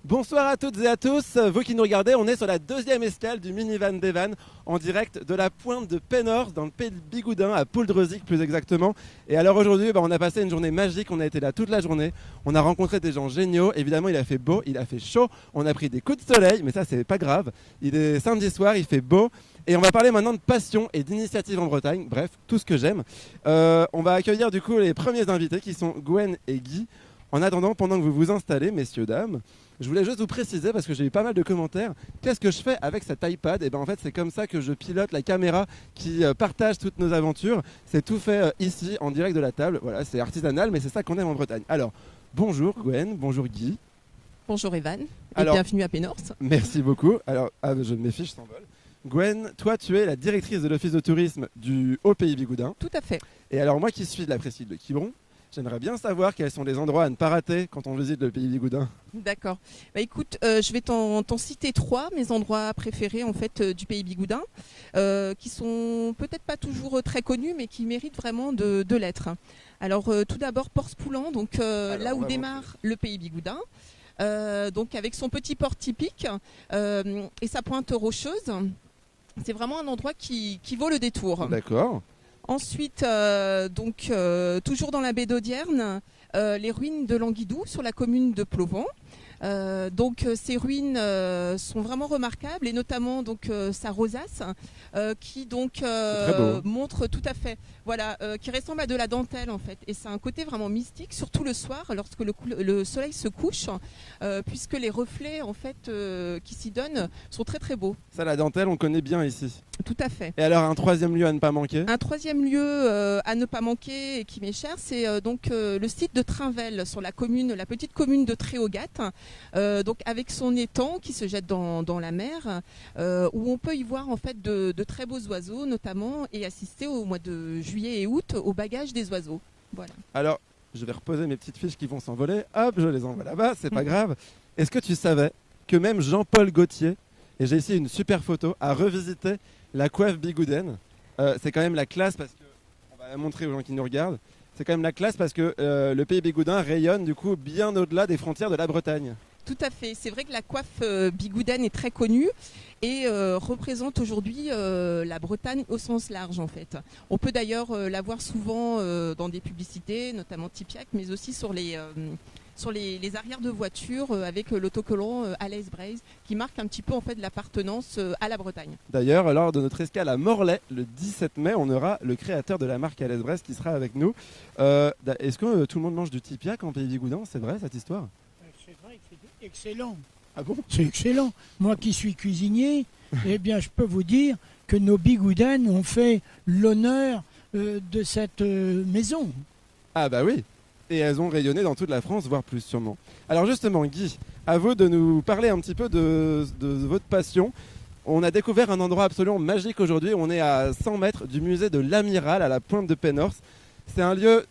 Bonsoir à toutes et à tous, vous qui nous regardez, on est sur la deuxième escale du minivan d'Evan en direct de la pointe de Pénors dans le pays de Bigoudin à Pouldreuzic plus exactement. Et alors aujourd'hui on a passé une journée magique, on a été là toute la journée, on a rencontré des gens géniaux, évidemment il a fait beau, il a fait chaud, on a pris des coups de soleil mais ça c'est pas grave, il est samedi soir, il fait beau. Et on va parler maintenant de passion et d'initiative en Bretagne, bref, tout ce que j'aime. On va accueillir du coup les premiers invités qui sont Gwen et Guy. En attendant, pendant que vous vous installez, messieurs, dames, je voulais juste vous préciser, parce que j'ai eu pas mal de commentaires, qu'est-ce que je fais avec cet iPad? Et bien en fait c'est comme ça que je pilote la caméra qui partage toutes nos aventures. C'est tout fait ici, en direct de la table. Voilà, c'est artisanal, mais c'est ça qu'on aime en Bretagne. Alors, bonjour Gwen, bonjour Guy. Bonjour Evan, et Alors, bienvenue à Pénors. Merci beaucoup. Alors, je me fiche, je s'envole. Gwen, toi tu es la directrice de l'office de tourisme du Haut-Pays Bigoudin. Tout à fait. Et alors moi qui suis de la presqu'île de Quiberon, j'aimerais bien savoir quels sont les endroits à ne pas rater quand on visite le Pays Bigoudin. D'accord. Bah écoute, je vais t'en citer trois, mes endroits préférés en fait du Pays Bigoudin, qui sont peut-être pas toujours très connus, mais qui méritent vraiment de l'être. Alors tout d'abord Port-Spoulan, donc là où démarre le Pays Bigoudin. Donc avec son petit port typique et sa pointe rocheuse. C'est vraiment un endroit qui vaut le détour. D'accord. Ensuite, toujours dans la baie d'Audierne, les ruines de Languidou sur la commune de Plovan. Ces ruines sont vraiment remarquables et notamment sa rosace qui montre tout à fait, qui ressemble à de la dentelle en fait, et c'est un côté vraiment mystique, surtout le soir lorsque le soleil se couche, puisque les reflets en fait qui s'y donnent sont très très beaux. Ça, la dentelle, on connaît bien ici. Tout à fait. Et alors un troisième lieu à ne pas manquer? Un troisième lieu à ne pas manquer et qui m'est cher, c'est le site de Trinvel sur la petite commune de Tréogat, avec son étang qui se jette dans la mer, où on peut y voir en fait de très beaux oiseaux notamment et assister au mois de juillet et août au bagage des oiseaux. Voilà. Alors, je vais reposer mes petites fiches qui vont s'envoler. Hop, je les envoie là-bas, c'est pas grave. Est-ce que tu savais que même Jean-Paul Gaultier, et j'ai ici une super photo, a revisité la coiffe bigoudaine? C'est quand même la classe parce que, on va la montrer aux gens qui nous regardent, c'est quand même la classe parce que le Pays Bigoudin rayonne du coup bien au-delà des frontières de la Bretagne. Tout à fait. C'est vrai que la coiffe bigoudaine est très connue et représente aujourd'hui la Bretagne au sens large en fait. On peut d'ailleurs la voir souvent dans des publicités, notamment Tipiac, mais aussi sur les arrières de voitures avec l'autocollant Alaise Braise qui marque un petit peu en fait l'appartenance à la Bretagne. D'ailleurs, lors de notre escale à Morlaix, le 17 mai, on aura le créateur de la marque Alaise Braise qui sera avec nous. Est-ce que tout le monde mange du Tipiac en Pays Bigoudin? C'est vrai cette histoire? C'est vrai que c'est excellent. Ah bon? C'est excellent. Moi qui suis cuisinier, eh bien, je peux vous dire que nos bigoudaines ont fait l'honneur de cette maison. Ah bah oui. Et elles ont rayonné dans toute la France, voire plus sûrement. Alors justement, Guy, à vous de nous parler un petit peu de votre passion. On a découvert un endroit absolument magique aujourd'hui. On est à 100 mètres du musée de l'Amiral à la pointe de Pénors. C'est un lieu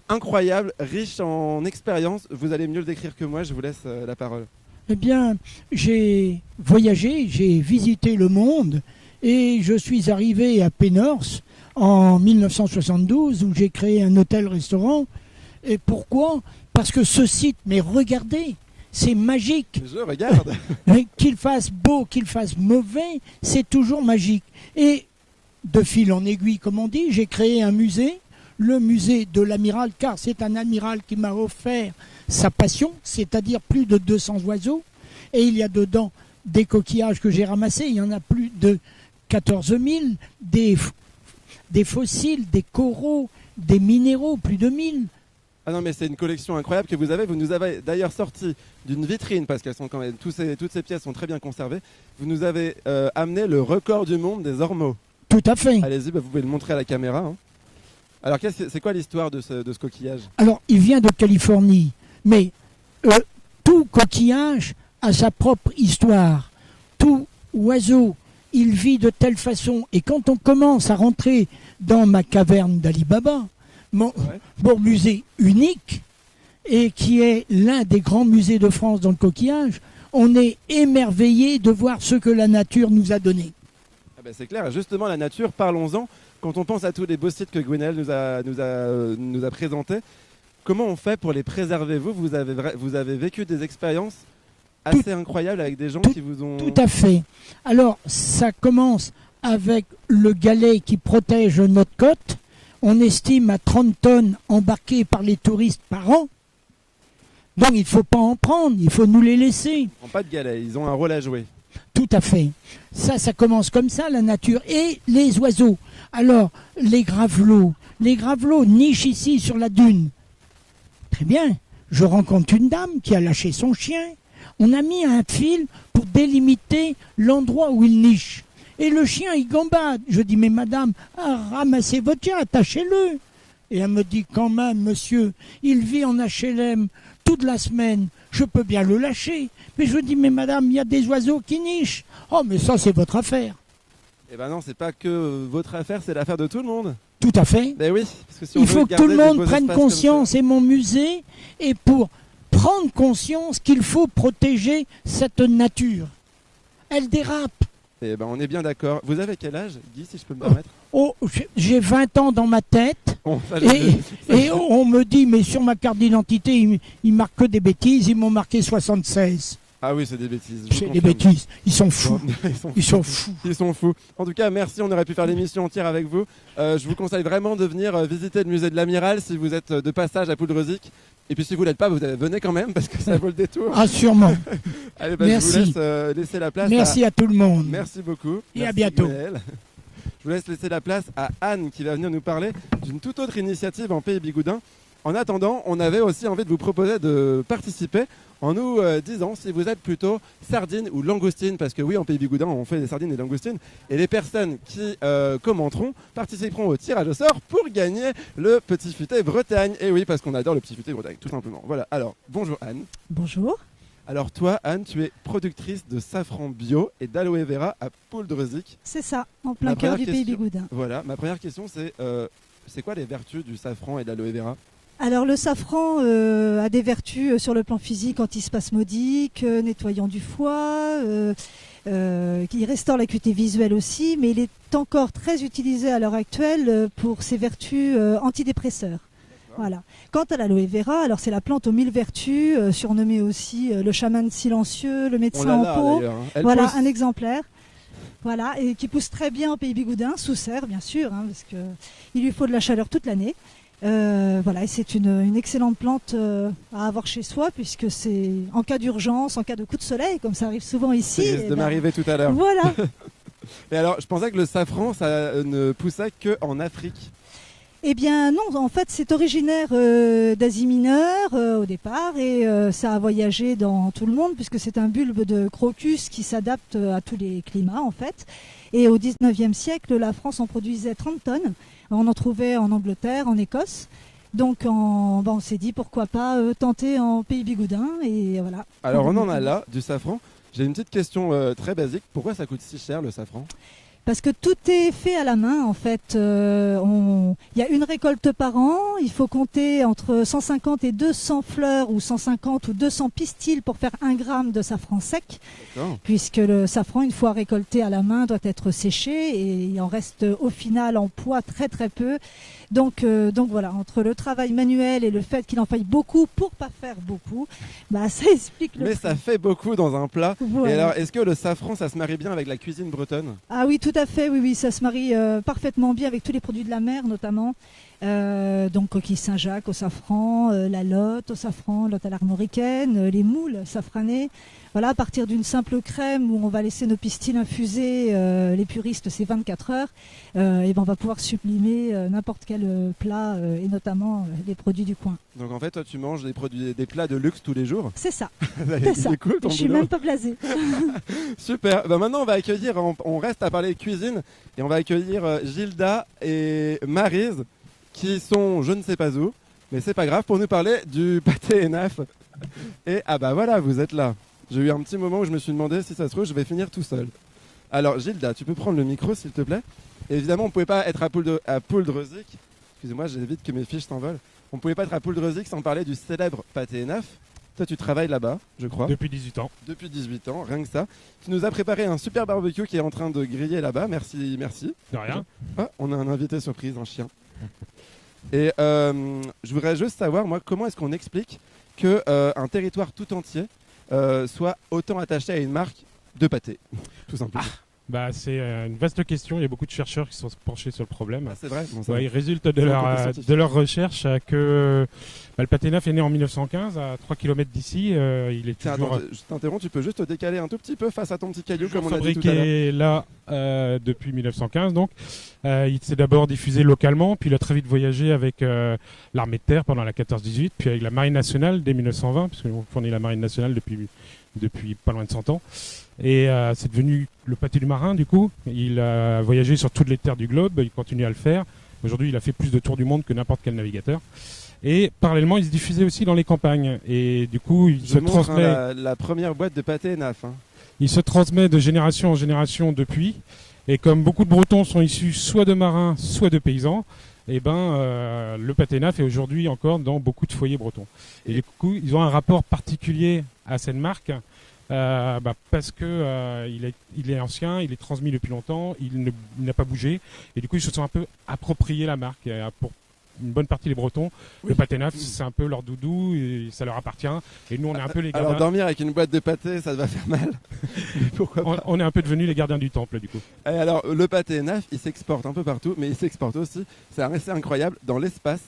incroyable, riche en expériences. Vous allez mieux le décrire que moi, je vous laisse la parole. Eh bien, j'ai voyagé, j'ai visité le monde et je suis arrivé à Pénors en 1972 où j'ai créé un hôtel-restaurant. Et pourquoi? Parce que ce site, mais regardez, c'est magique. Je regarde. Qu'il fasse beau, qu'il fasse mauvais, c'est toujours magique. Et de fil en aiguille, comme on dit, j'ai créé un musée, le musée de l'Amiral, car c'est un amiral qui m'a offert sa passion, c'est-à-dire plus de 200 oiseaux. Et il y a dedans des coquillages que j'ai ramassés, il y en a plus de 14 000, des fossiles, des coraux, des minéraux, plus de 1000. Ah non mais c'est une collection incroyable que vous avez. Vous nous avez d'ailleurs sorti d'une vitrine parce qu'elles sont quand même toutes ces pièces sont très bien conservées. Vous nous avez amené le record du monde des ormeaux. Tout à fait. Allez-y, vous pouvez le montrer à la caméra. Hein. Alors c'est quoi l'histoire de ce coquillage? Alors il vient de Californie, mais tout coquillage a sa propre histoire. Tout oiseau, il vit de telle façon. Et quand on commence à rentrer dans ma caverne d'Ali Baba, mon musée unique, et qui est l'un des grands musées de France dans le coquillage, on est émerveillé de voir ce que la nature nous a donné. Ah ben c'est clair, justement la nature, parlons-en. Quand on pense à tous les beaux sites que Gwenelle nous a présentés, comment on fait pour les préserver? Vous avez vécu des expériences assez incroyable avec des gens qui vous ont... Tout à fait. Alors, ça commence avec le galet qui protège notre côte. On estime à 30 tonnes embarquées par les touristes par an. Donc, il ne faut pas en prendre, il faut nous les laisser. Ils n'ont pas de galets, ils ont un rôle à jouer. Tout à fait. Ça commence comme ça, la nature. Et les oiseaux. Alors, les gravelots. Les gravelots nichent ici sur la dune. Très bien. Je rencontre une dame qui a lâché son chien. On a mis un fil pour délimiter l'endroit où il niche. Et le chien, il gambade. Je dis, mais madame, ramassez votre chien, attachez-le. Et elle me dit, quand même, monsieur, il vit en HLM toute la semaine. Je peux bien le lâcher. Mais je dis, mais madame, il y a des oiseaux qui nichent. Oh, mais ça, c'est votre affaire. Eh ben non, c'est pas que votre affaire, c'est l'affaire de tout le monde. Tout à fait. Ben oui, parce que si on Il veut faut que garder tout le des monde beaux prenne espaces comme conscience, ça- et mon musée est pour prendre conscience qu'il faut protéger cette nature. Elle dérape. Eh ben on est bien d'accord. Vous avez quel âge, Guy, si je peux me permettre? Oh, j'ai 20 ans dans ma tête. Bon, ça, je- Et on me dit, mais sur ma carte d'identité, ils marquent que des bêtises, ils m'ont marqué 76. Ah oui, c'est des bêtises. je C'est vous des confirme. bêtises, ils sont fous. Ils sont fous. Ils sont fous. Ils sont fous. En tout cas, merci. On aurait pu faire l'émission entière avec vous. Je vous conseille vraiment de venir visiter le musée de l'Amiral si vous êtes de passage à Poudre-Zic. Et puis si vous l'êtes pas, vous venez quand même parce que ça vaut le détour. Ah, sûrement. Allez, bah, Merci. je vous laisse laisser la place. Merci à tout le monde. Merci beaucoup. Et à Merci, bientôt. Gaël. Je vous laisse laisser la place à Anne qui va venir nous parler d'une toute autre initiative en Pays Bigoudin. En attendant, on avait aussi envie de vous proposer de participer en nous disant si vous êtes plutôt sardines ou langoustines, parce que oui, en Pays Bigoudin, on fait des sardines et des langoustines. Et les personnes qui commenteront participeront au tirage au sort pour gagner le Petit Futé Bretagne. Et oui, parce qu'on adore le Petit Futé Bretagne, tout simplement. Voilà, alors, bonjour Anne. Bonjour. Alors toi, Anne, tu es productrice de safran bio et d'aloe vera à Poudre-Zic. C'est ça, en plein Ma cœur première du pays question. Bigoudin. Voilà, ma première question c'est quoi les vertus du safran et de l'aloe vera? Alors le safran a des vertus sur le plan physique, antispasmodique, nettoyant du foie, qui restaure l'acuité visuelle aussi, mais il est encore très utilisé à l'heure actuelle pour ses vertus antidépresseurs. Voilà. Quant à l'aloe vera, alors c'est la plante aux 1000 vertus, surnommée aussi le chaman silencieux, le On médecin l'a en là peau. d'ailleurs. Hein. Elle Voilà pousse. un exemplaire. Voilà, et qui pousse très bien au pays Bigoudin, sous serre bien sûr, hein, parce que il lui faut de la chaleur toute l'année. Voilà, et c'est une excellente plante à avoir chez soi, puisque c'est en cas d'urgence, en cas de coup de soleil, comme ça arrive souvent ici. Ça risque eh de ben, m'arriver tout à l'heure. Voilà. Et alors, je pensais que le safran, ça ne poussait qu'en Afrique. Eh bien non, en fait c'est originaire d'Asie mineure au départ, et ça a voyagé dans tout le monde, puisque c'est un bulbe de crocus qui s'adapte à tous les climats en fait. Et au 19e siècle, la France en produisait 30 tonnes. On en trouvait en Angleterre, en Écosse. Donc on s'est dit pourquoi pas tenter en pays Bigoudin, et voilà. Alors, on en a là, du safran. J'ai une petite question très basique. Pourquoi ça coûte si cher, le safran? Parce que tout est fait à la main en fait. Il y a une récolte par an, il faut compter entre 150 et 200 fleurs, ou 150 ou 200 pistils pour faire 1 gramme de safran sec, D'accord. puisque le safran, une fois récolté à la main, doit être séché, et il en reste au final en poids très très peu. Donc voilà, entre le travail manuel et le fait qu'il en faille beaucoup pour pas faire beaucoup, bah ça explique le Mais prix. ça fait beaucoup dans un plat. Voilà. Et alors, est-ce que le safran, ça se marie bien avec la cuisine bretonne? Ah oui, tout à fait, oui, ça se marie parfaitement bien avec tous les produits de la mer notamment. Donc coquille Saint-Jacques au safran, la lotte au safran, lotte à l'armoricaine, les moules safranés. Voilà, à partir d'une simple crème où on va laisser nos pistils infuser, les puristes c'est 24 heures, et ben on va pouvoir sublimer n'importe quel plat, et notamment les produits du coin. Donc en fait, toi, tu manges des plats de luxe tous les jours. C'est ça, C'est ça. cool ton je suis boulot. même pas blasée. Super. Bah maintenant, on va accueillir, on reste à parler cuisine, et on va accueillir Gilda et Maryse, qui sont je ne sais pas où, mais c'est pas grave, pour nous parler du pâté Enaf. Et ah bah voilà, vous êtes là. J'ai eu un petit moment où je me suis demandé si ça se trouve, je vais finir tout seul. Alors Gilda, tu peux prendre le micro s'il te plaît. Et évidemment, on ne pouvait pas être à Poudre-Zic. Excusez-moi, j'évite que mes fiches s'envolent. On ne pouvait pas être à Poudre-Zic sans parler du célèbre pâté Enaf. Toi, tu travailles là-bas, je crois. Depuis 18 ans. Depuis 18 ans, rien que ça. Tu nous as préparé un super barbecue qui est en train de griller là-bas. Merci, merci. De rien. Ah, on a un invité surprise, un chien. Et je voudrais juste savoir, moi, comment est-ce qu'on explique qu'un territoire tout entier soit autant attaché à une marque de pâté, tout simplement? C'est une vaste question. Il y a beaucoup de chercheurs qui sont penchés sur le problème. C'est vrai. Bon, Il résulte de leur recherche que le pâté neuf est né en 1915 à 3 km d'ici. Il est toujours... Attends, je t'interromps, tu peux juste te décaler un tout petit peu face à ton petit caillou, comme on a dit tout à l'heure. Fabriqué là depuis 1915. Donc, il s'est d'abord diffusé localement, puis il a très vite voyagé avec l'armée de terre pendant la 14-18, puis avec la marine nationale dès 1920, puisque nous fournit la marine nationale depuis pas loin de 100 ans. Et c'est devenu le pâté du marin, du coup. Il a voyagé sur toutes les terres du globe, il continue à le faire. Aujourd'hui, il a fait plus de tours du monde que n'importe quel navigateur. Et parallèlement, il se diffusait aussi dans les campagnes. Et du coup, il se transmet... la première boîte de pâté ENAF. Il se transmet de génération en génération depuis. Et comme beaucoup de Bretons sont issus soit de marins, soit de paysans, le pâté ENAF est aujourd'hui encore dans beaucoup de foyers bretons. Et du coup, ils ont un rapport particulier à cette marque. Parce que il est ancien, il est transmis depuis longtemps, il n'a pas bougé, et du coup ils se sont un peu approprié la marque. Pour une bonne partie des Bretons, le pâté neuf, c'est un peu leur doudou, et ça leur appartient. Et nous, on est un peu les gardiens. Alors dormir avec une boîte de pâté, ça va faire mal. Pourquoi pas. On est un peu devenus les gardiens du temple, du coup. Et alors le pâté neuf, il s'exporte un peu partout, mais il s'exporte aussi, c'est assez incroyable, dans l'espace.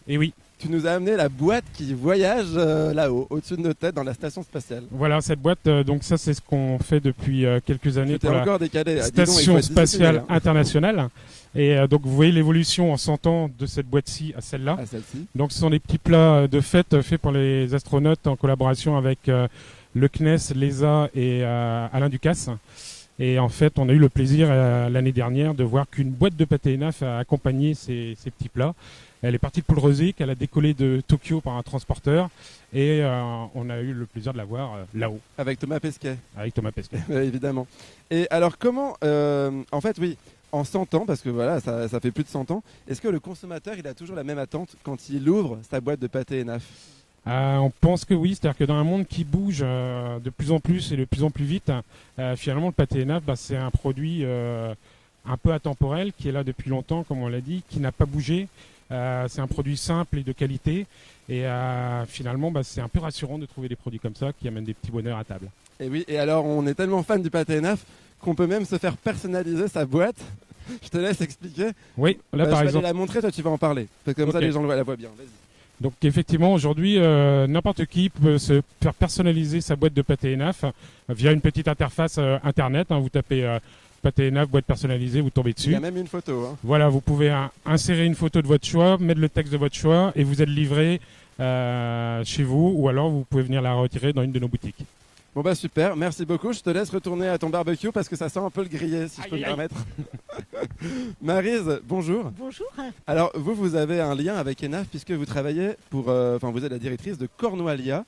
Et oui. Tu nous as amené la boîte qui voyage là-haut, au-dessus de nos têtes, dans la station spatiale. Voilà, cette boîte, donc ça c'est ce qu'on fait depuis quelques années pour encore décalé. Station spatiale internationale. Et donc vous voyez l'évolution en 100 ans de cette boîte-ci à celle-là. Donc ce sont des petits plats de fête faits pour les astronautes en collaboration avec le CNES, l'ESA et Alain Ducasse. Et en fait, on a eu le plaisir l'année dernière de voir qu'une boîte de pâté ENAF a accompagné ces petits plats. Elle est partie de Poulrezik, elle a décollé de Tokyo par un transporteur et on a eu le plaisir de la voir là-haut. Avec Thomas Pesquet. Avec Thomas Pesquet. Évidemment. Et alors comment, en fait oui, en 100 ans, parce que voilà, ça fait plus de 100 ans, est-ce que le consommateur il a toujours la même attente quand il ouvre sa boîte de pâté ENAF? On pense que oui, c'est-à-dire que dans un monde qui bouge de plus en plus et de plus en plus vite, finalement le pâté ENAF c'est un produit un peu atemporel qui est là depuis longtemps, comme on l'a dit, qui n'a pas bougé. C'est un produit simple et de qualité et finalement c'est un peu rassurant de trouver des produits comme ça qui amènent des petits bonheurs à table. Et oui, et alors on est tellement fan du pâté ENAF qu'on peut même se faire personnaliser sa boîte. Je te laisse expliquer. Oui, là par exemple. Je vais la montrer, toi tu vas en parler. Comme ça les gens la voient bien. Vas-y. Donc effectivement aujourd'hui n'importe qui peut se faire personnaliser sa boîte de pâté ENAF via une petite interface internet. Vous tapez pâté ENAF, boîte personnalisée, vous tombez dessus. Il y a même une photo. Voilà, vous pouvez insérer une photo de votre choix, mettre le texte de votre choix et vous êtes livré chez vous ou alors vous pouvez venir la retirer dans une de nos boutiques. Bon super, merci beaucoup. Je te laisse retourner à ton barbecue parce que ça sent un peu le grillé si je peux me permettre. Maryse, bonjour. Bonjour. Alors vous avez un lien avec ENAF puisque vous travaillez vous êtes la directrice de Cornoualia.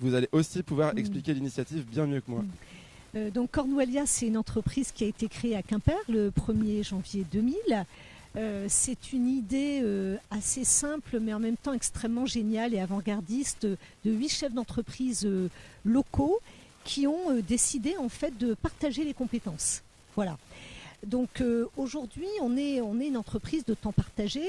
Vous allez aussi pouvoir expliquer l'initiative bien mieux que moi. Donc Cornoualia, c'est une entreprise qui a été créée à Quimper le 1er janvier 2000. C'est une idée assez simple mais en même temps extrêmement géniale et avant-gardiste de 8 chefs d'entreprise locaux qui ont décidé en fait de partager les compétences. Voilà. Donc aujourd'hui, on est une entreprise de temps partagé.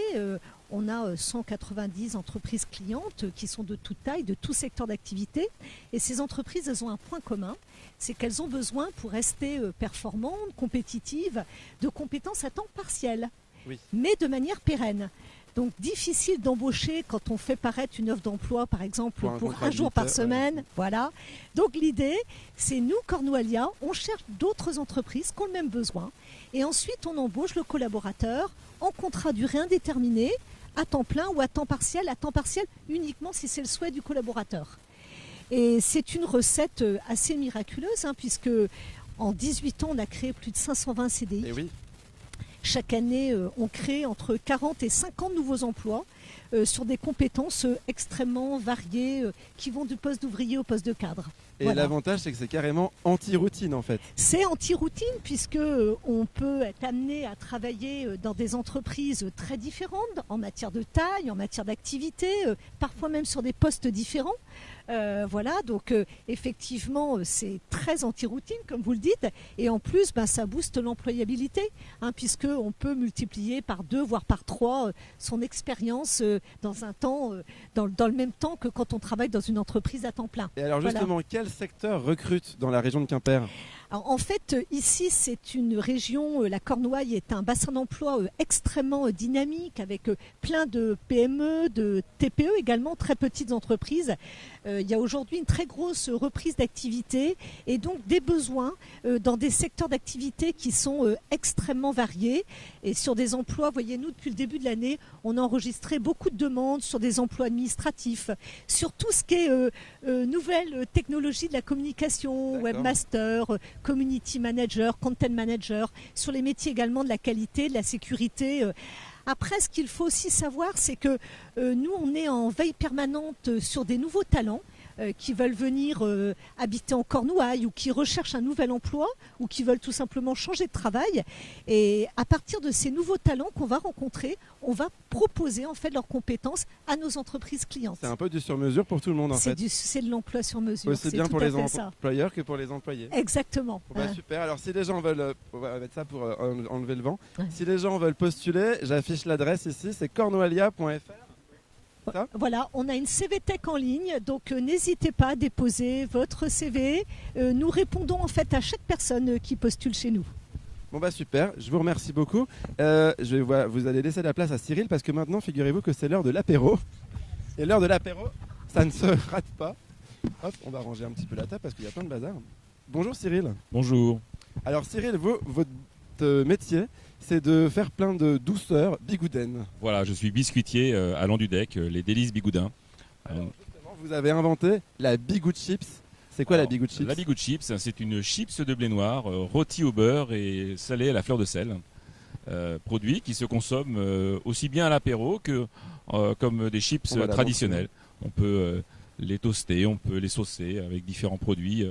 On a 190 entreprises clientes qui sont de toute taille, de tout secteur d'activité. Et ces entreprises, elles ont un point commun, c'est qu'elles ont besoin, pour rester performantes, compétitives, de compétences à temps partiel, mais de manière pérenne. Donc difficile d'embaucher quand on fait paraître une offre d'emploi, par exemple, pour un jour par semaine. Voilà. Donc l'idée, c'est nous, Cornoualia, on cherche d'autres entreprises qui ont le même besoin. Et ensuite, on embauche le collaborateur en contrat durée indéterminée, à temps plein ou à temps partiel uniquement si c'est le souhait du collaborateur. Et c'est une recette assez miraculeuse, puisque en 18 ans, on a créé plus de 520 CDI. Et oui. Chaque année, on crée entre 40 et 50 nouveaux emplois sur des compétences extrêmement variées qui vont du poste d'ouvrier au poste de cadre. Et l'avantage, c'est que c'est carrément anti-routine en fait. C'est anti-routine puisque on peut être amené à travailler dans des entreprises très différentes en matière de taille, en matière d'activité, parfois même sur des postes différents. Donc effectivement c'est très anti-routine comme vous le dites et en plus ça booste l'employabilité puisqu'on peut multiplier par 2 voire par 3 son expérience compétences dans le même temps que quand on travaille dans une entreprise à temps plein. Et alors Voilà. justement, quel secteur recrute dans la région de Quimper? Alors, en fait, ici, c'est une région, la Cornouaille est un bassin d'emploi extrêmement dynamique avec plein de PME, de TPE également, très petites entreprises. Il y a aujourd'hui une très grosse reprise d'activité et donc des besoins dans des secteurs d'activité qui sont extrêmement variés. Et sur des emplois, voyez-nous, depuis le début de l'année, on a enregistré beaucoup de demandes sur des emplois administratifs, sur tout ce qui est nouvelles technologies de la communication, D'accord. webmaster, community manager, content manager, sur les métiers également de la qualité, de la sécurité. Après, ce qu'il faut aussi savoir, c'est que nous, on est en veille permanente sur des nouveaux talents qui veulent venir habiter en Cornouailles ou qui recherchent un nouvel emploi ou qui veulent tout simplement changer de travail. Et à partir de ces nouveaux talents qu'on va rencontrer, on va proposer en fait leurs compétences à nos entreprises clientes. C'est un peu du sur-mesure pour tout le monde en fait. C'est de l'emploi sur mesure. Aussi c'est bien tout pour à les fait ça. employeurs que pour les employés. Exactement. Bon, bah, super, alors si les gens veulent, on va mettre ça pour enlever le vent. Ouais. Si les gens veulent postuler, j'affiche l'adresse ici, c'est cornoualia.fr. Voilà, on a une CV Tech en ligne, donc n'hésitez pas à déposer votre CV. Nous répondons en fait à chaque personne qui postule chez nous. Bon bah super, je vous remercie beaucoup. Vous allez laisser la place à Cyril parce que maintenant, figurez-vous que c'est l'heure de l'apéro. Et l'heure de l'apéro, ça ne se rate pas. Hop, on va ranger un petit peu la table parce qu'il y a plein de bazar. Bonjour Cyril. Bonjour. Alors Cyril, votre métier, c'est de faire plein de douceurs bigoudaines. Voilà, je suis biscuitier à Landudec, les délices bigoudins. Alors, justement, vous avez inventé la Bigoud Chips. C'est quoi la Bigoud Chips? La Bigoud Chips, c'est une chips de blé noir rôtie au beurre et salée à la fleur de sel. Produit qui se consomme aussi bien à l'apéro que comme des chips Voilà, traditionnels. On peut les toaster, on peut les saucer avec différents produits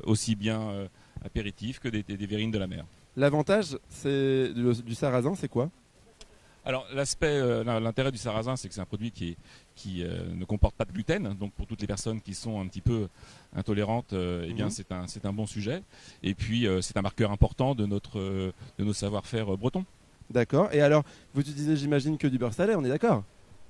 aussi bien apéritifs que des verrines de la mer. L'avantage du sarrasin, c'est quoi? Alors l'intérêt du sarrasin, c'est que c'est un produit qui ne comporte pas de gluten, donc pour toutes les personnes qui sont un petit peu intolérantes, eh bien c'est un bon sujet. Et puis c'est un marqueur important de nos savoir-faire bretons. D'accord. Et alors, vous utilisez, j'imagine, que du beurre salé, on est d'accord?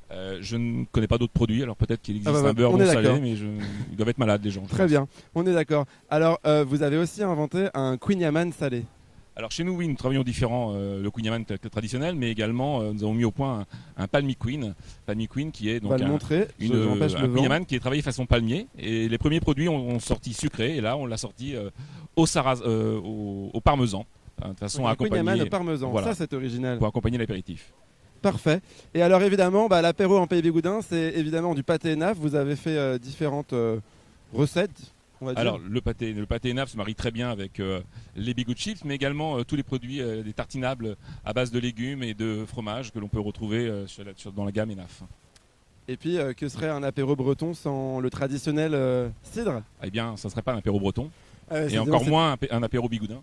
Je ne connais pas d'autres produits, alors peut-être qu'il existe bah, un beurre on non est salé, d'accord. mais ils doivent être malades les gens. je Très pense. bien, on est d'accord. Alors, vous avez aussi inventé un Queen Yaman salé. Alors chez nous, oui, nous travaillons différents, le Queen Yaman traditionnel, mais également nous avons mis au point un Palmy Queen qui est On va donc le montrer. un le Queen vent. Yaman qui est travaillé façon palmier. Et les premiers produits ont sorti sucré, et là on l'a sorti au parmesan, de façon à Donc, un Queen Yaman accompagner, au parmesan. Voilà. Ça, c'est original. pour accompagner l'apéritif. Parfait. Et alors, évidemment, l'apéro en Pays Bigoudin, c'est évidemment du pâté naf. Vous avez fait différentes recettes, on va dire. Alors le pâté naf se marie très bien avec les Bigoud Chips, mais également tous les produits des tartinables à base de légumes et de fromage que l'on peut retrouver dans la gamme Enaf. Et puis, que serait un apéro breton sans le traditionnel cidre? Eh bien, ça ne serait pas un apéro breton, et C'est- encore c'est- moins un apéro bigoudin.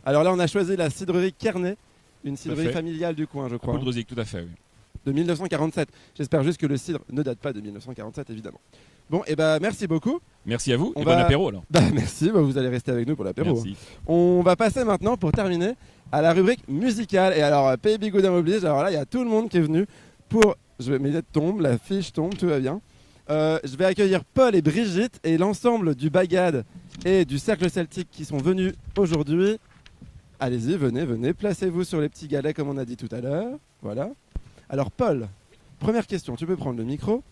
Alors là, on a choisi la cidrerie Kernay, une cidrerie fait. familiale du coin, je crois, Poudresic, tout à fait, oui. de 1947. J'espère juste que le cidre ne date pas de 1947, évidemment. Bon, et merci beaucoup. Merci à vous, On et va- bon apéro alors. Merci, vous allez rester avec nous pour l'apéro. Merci. On va passer maintenant, pour terminer, à la rubrique musicale. Et alors, Pays Bigoudin oblige, alors là, il y a tout le monde qui est venu pour... Mes lettres tombent, la fiche tombe, tout va bien. Je vais accueillir Paul et Brigitte et l'ensemble du Bagad et du Cercle Celtique qui sont venus aujourd'hui. Allez-y, venez, placez-vous sur les petits galets comme on a dit tout à l'heure. Voilà. Alors Paul, première question, tu peux prendre le micro.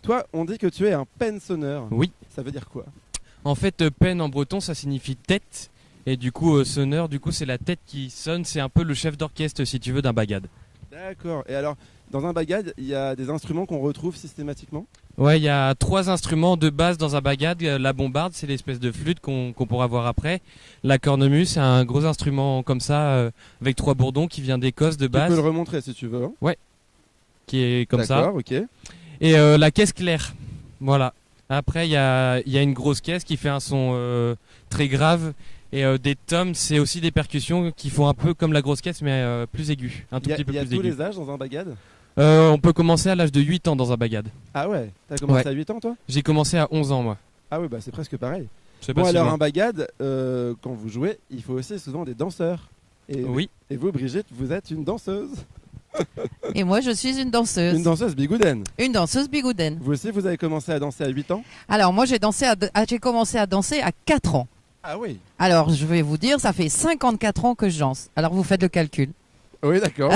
Toi, on dit que tu es un pensonneur. Oui. Ça veut dire quoi? En fait, pen en breton, ça signifie tête. Et du coup, sonneur, c'est la tête qui sonne. C'est un peu le chef d'orchestre, si tu veux, d'un bagad. D'accord. Et alors, dans un bagad, il y a des instruments qu'on retrouve systématiquement? Ouais, il y a 3 instruments de base dans un bagad. La bombarde, c'est l'espèce de flûte qu'on pourra voir après. La cornemuse, c'est un gros instrument comme ça, avec 3 bourdons qui vient d'Écosse de Tu peux base, le remontrer si tu veux. Hein. qui est comme ça. D'accord, ok. Et la caisse claire. Voilà. Après, il y a une grosse caisse qui fait un son très grave. Et des toms, c'est aussi des percussions qui font un peu comme la grosse caisse, mais plus aiguë. Un tout petit peu Il y a plus tous aiguë. les âges dans un bagad? On peut commencer à l'âge de 8 ans dans un bagad. Ah ouais, t'as commencé Ouais. à 8 ans toi? J'ai commencé à 11 ans, moi. Ah ouais, c'est presque pareil. Je sais Bon pas si alors loin. un bagad, quand vous jouez, il faut aussi souvent des danseurs. Et, Oui. et vous Brigitte, vous êtes une danseuse. Et moi, je suis une danseuse. Une danseuse bigouden. Une danseuse bigouden. Vous aussi, vous avez commencé à danser à 8 ans? Alors, moi, j'ai commencé à danser à 4 ans. Ah oui. Alors, je vais vous dire, ça fait 54 ans que je danse. Alors, vous faites le calcul. Oui, d'accord.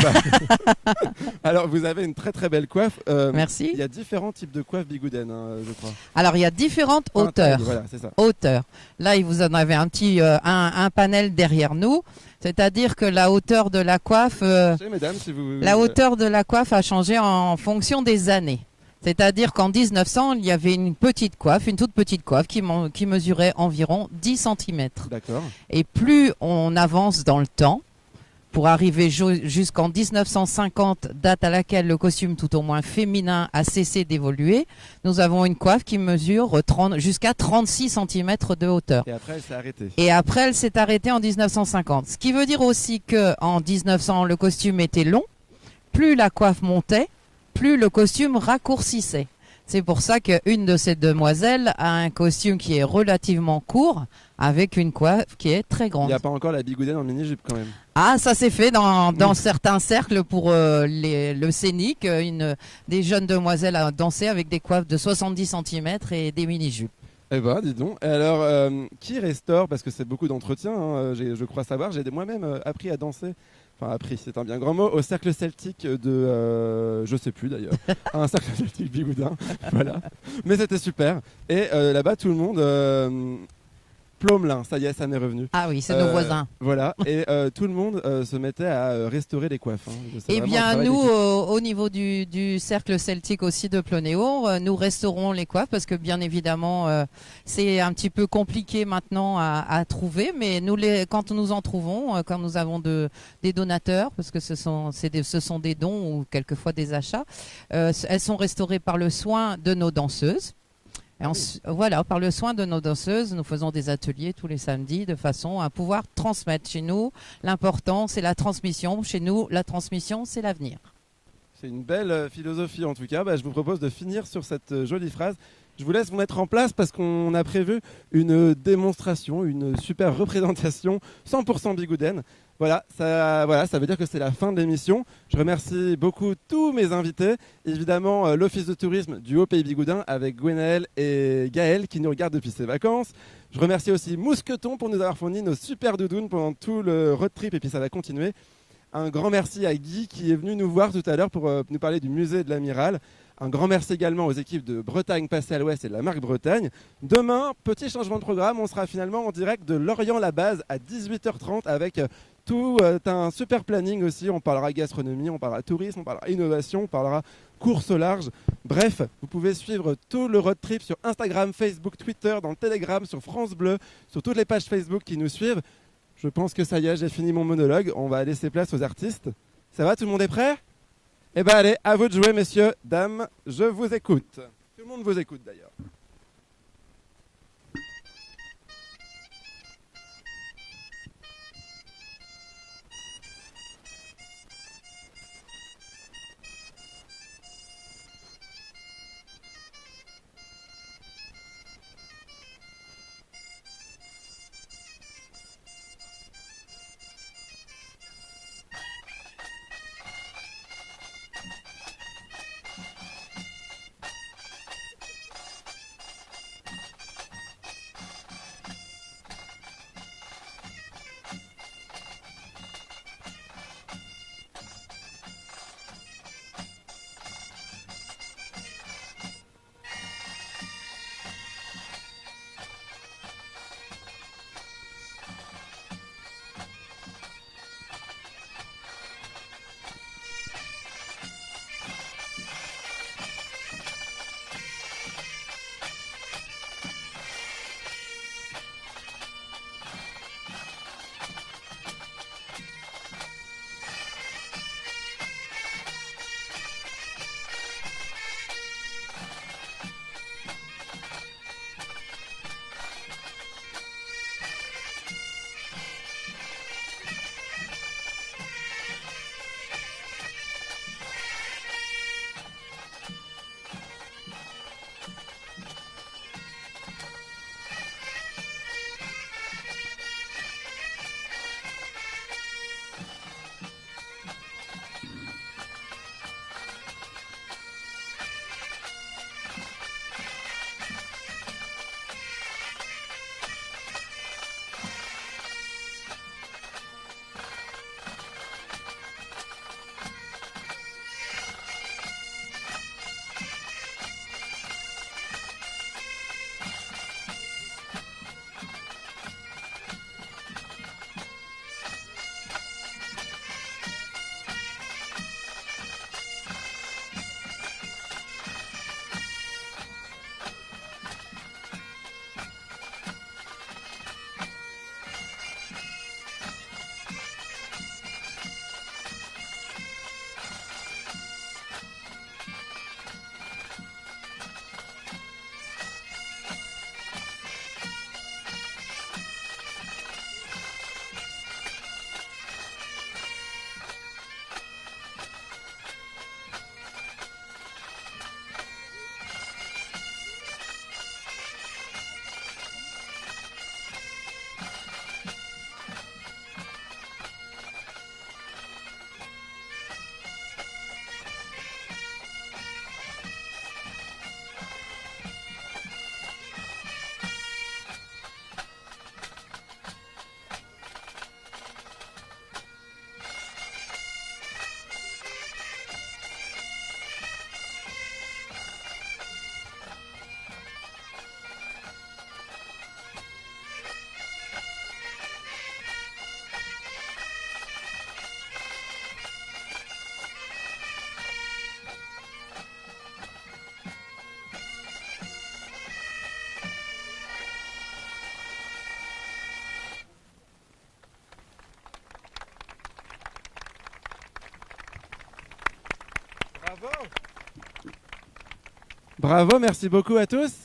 Alors, vous avez une très très belle coiffe. Merci. Il y a différents types de coiffes bigouden, je crois. Alors, il y a différentes hauteurs. Voilà, c'est ça. Hauteur. Là, vous en avez un petit un panel derrière nous. C'est-à-dire que la hauteur de la coiffe, Mesdames, si vous... la hauteur de la coiffe a changé en fonction des années. C'est-à-dire qu'en 1900, il y avait une toute petite coiffe qui mesurait environ 10 cm. D'accord. Et plus on avance dans le temps, pour arriver jusqu'en 1950, date à laquelle le costume tout au moins féminin a cessé d'évoluer, nous avons une coiffe qui mesure jusqu'à 36 cm de hauteur. Et après, elle s'est arrêtée. Et après, elle s'est arrêtée en 1950. Ce qui veut dire aussi qu'en 1900, le costume était long. Plus la coiffe montait, plus le costume raccourcissait. C'est pour ça qu'une de ces demoiselles a un costume qui est relativement court, avec une coiffe qui est très grande. Il n'y a pas encore la bigoudaine en mini-jupe quand même. Ah, ça s'est fait dans certains cercles pour le scénic. Des jeunes demoiselles à danser avec des coiffes de 70 cm et des mini-jupes. Eh ben, dis donc. Alors, qui restaure, parce que c'est beaucoup d'entretien, je crois savoir, j'ai moi-même appris à danser. Enfin, appris, c'est un bien grand mot, au cercle celtique de... je sais plus d'ailleurs. Un cercle celtique bigoudin, voilà. Mais c'était super. Et là-bas, tout le monde... Plomelin, ça y est, ça m'est revenu. Ah oui, c'est nos voisins. Voilà, et tout le monde se mettait à restaurer les coiffes. Eh bien, nous, au niveau du cercle celtique aussi de Plonéo, nous restaurons les coiffes parce que bien évidemment, c'est un petit peu compliqué maintenant à trouver, mais quand nous en trouvons, quand nous avons des donateurs, parce que ce sont des dons ou quelquefois des achats, elles sont restaurées par le soin de nos danseuses. Et voilà, par le soin de nos danseuses, nous faisons des ateliers tous les samedis de façon à pouvoir transmettre. Chez nous, l'important, c'est la transmission. Chez nous, la transmission, c'est l'avenir. C'est une belle philosophie en tout cas. Je vous propose de finir sur cette jolie phrase. Je vous laisse vous mettre en place parce qu'on a prévu une démonstration, une super représentation 100% bigoudaine. Voilà, ça veut dire que c'est la fin de l'émission. Je remercie beaucoup tous mes invités. Évidemment, l'Office de tourisme du Haut-Pays Bigoudin avec Gwenaëlle et Gaël qui nous regardent depuis ses vacances. Je remercie aussi Mousqueton pour nous avoir fourni nos super doudounes pendant tout le road trip et puis ça va continuer. Un grand merci à Guy qui est venu nous voir tout à l'heure pour nous parler du musée de l'Amiral. Un grand merci également aux équipes de Bretagne Passée à l'Ouest et de la marque Bretagne. Demain, petit changement de programme, on sera finalement en direct de Lorient-la-Base à 18h30 avec tout un super planning aussi. On parlera gastronomie, on parlera tourisme, on parlera innovation, on parlera course au large. Bref, vous pouvez suivre tout le road trip sur Instagram, Facebook, Twitter, dans le Telegram, sur France Bleu, sur toutes les pages Facebook qui nous suivent. Je pense que ça y est, j'ai fini mon monologue. On va laisser place aux artistes. Ça va, tout le monde est prêt ? Eh bien allez, à vous de jouer, messieurs, dames, je vous écoute. Tout le monde vous écoute d'ailleurs. Bravo, merci beaucoup à tous.